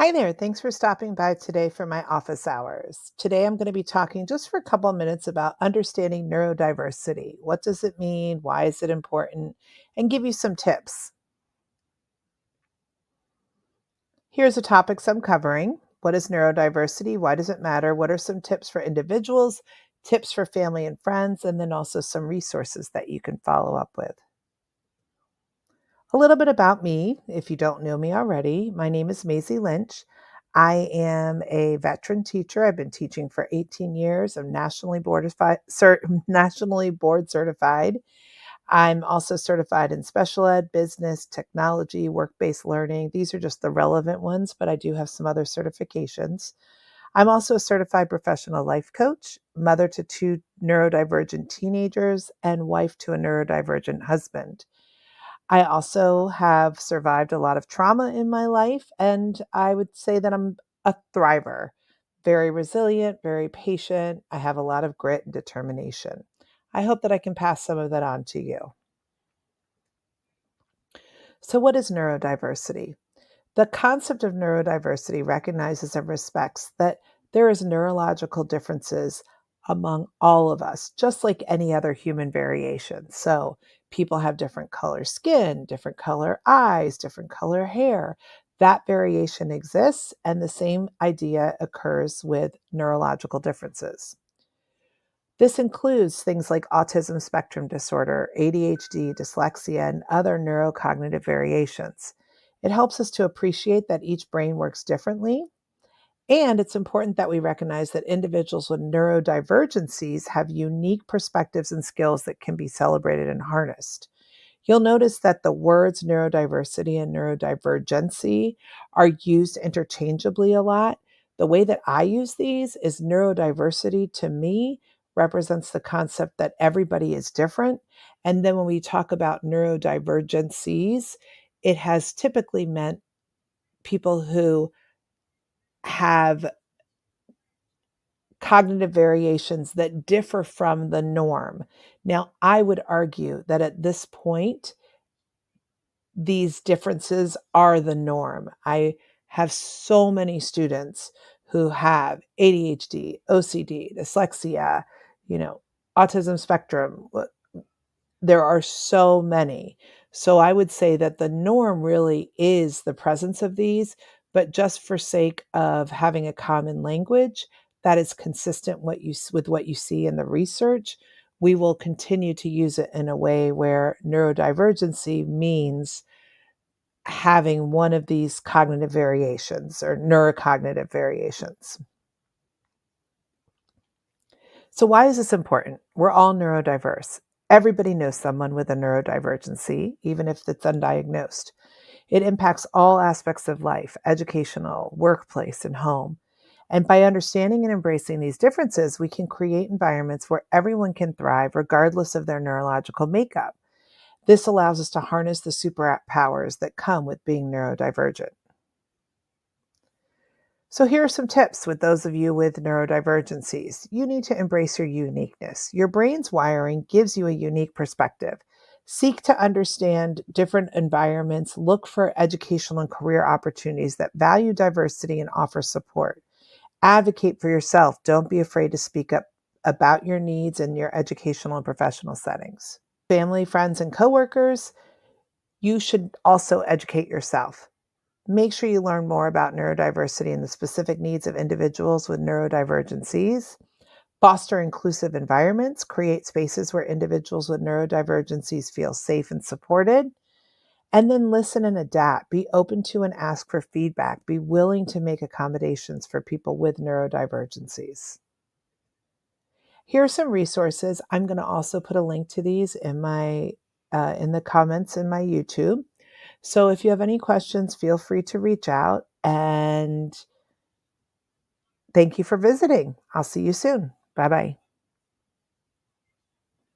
Hi there. Thanks for stopping by today for my office hours. Today I'm going to be talking just for a couple of minutes about understanding neurodiversity. What does it mean? Why is it important? And give you some tips. Here's the topics I'm covering. What is neurodiversity? Why does it matter? What are some tips for individuals, tips for family and friends, and then also some resources that you can follow up with. A little bit about me, if you don't know me already. My name is Maisie Lynch. I am a veteran teacher. I've been teaching for 18 years. I'm nationally board certified. I'm also certified in special ed, business, technology, work-based learning. These are just the relevant ones, but I do have some other certifications. I'm also a certified professional life coach, mother to two neurodivergent teenagers, and wife to a neurodivergent husband. I also have survived a lot of trauma in my life, and I would say that I'm a thriver, very resilient, very patient. I have a lot of grit and determination. I hope that I can pass some of that on to you. So, what is neurodiversity? The concept of neurodiversity recognizes and respects that there is neurological differences among all of us, just like any other human variation. So people have different color skin, different color eyes, different color hair. That variation exists, and the same idea occurs with neurological differences. This includes things like autism spectrum disorder, ADHD, dyslexia, and other neurocognitive variations. It helps us to appreciate that each brain works differently. And it's important that we recognize that individuals with neurodivergencies have unique perspectives and skills that can be celebrated and harnessed. You'll notice that the words neurodiversity and neurodivergency are used interchangeably a lot. The way that I use these is neurodiversity to me represents the concept that everybody is different. And then when we talk about neurodivergencies, it has typically meant people who have cognitive variations that differ from the norm. Now, I would argue that at this point, these differences are the norm. I have so many students who have ADHD, OCD, dyslexia, you know, autism spectrum. There are so many. So I would say that the norm really is the presence of these, but just for sake of having a common language that is consistent with what you see in the research, we will continue to use it in a way where neurodivergency means having one of these cognitive variations or neurocognitive variations. So, why is this important? We're all neurodiverse. Everybody knows someone with a neurodivergency, even if it's undiagnosed. It impacts all aspects of life, educational, workplace, and home. And by understanding and embracing these differences, we can create environments where everyone can thrive regardless of their neurological makeup. This allows us to harness the superpowers that come with being neurodivergent. So, here are some tips with those of you with neurodivergencies. You need to embrace your uniqueness. Your brain's wiring gives you a unique perspective. Seek to understand different environments, look for educational and career opportunities that value diversity and offer support. Advocate for yourself. Don't be afraid to speak up about your needs in your educational and professional settings. Family, friends, and coworkers, you should also educate yourself. Make sure you learn more about neurodiversity and the specific needs of individuals with neurodivergencies. Foster inclusive environments, create spaces where individuals with neurodivergencies feel safe and supported. And then listen and adapt. Be open to and ask for feedback. Be willing to make accommodations for people with neurodivergencies. Here are some resources. I'm going to also put a link to these in the comments in my YouTube. So if you have any questions, feel free to reach out, and thank you for visiting. I'll see you soon. Bye bye.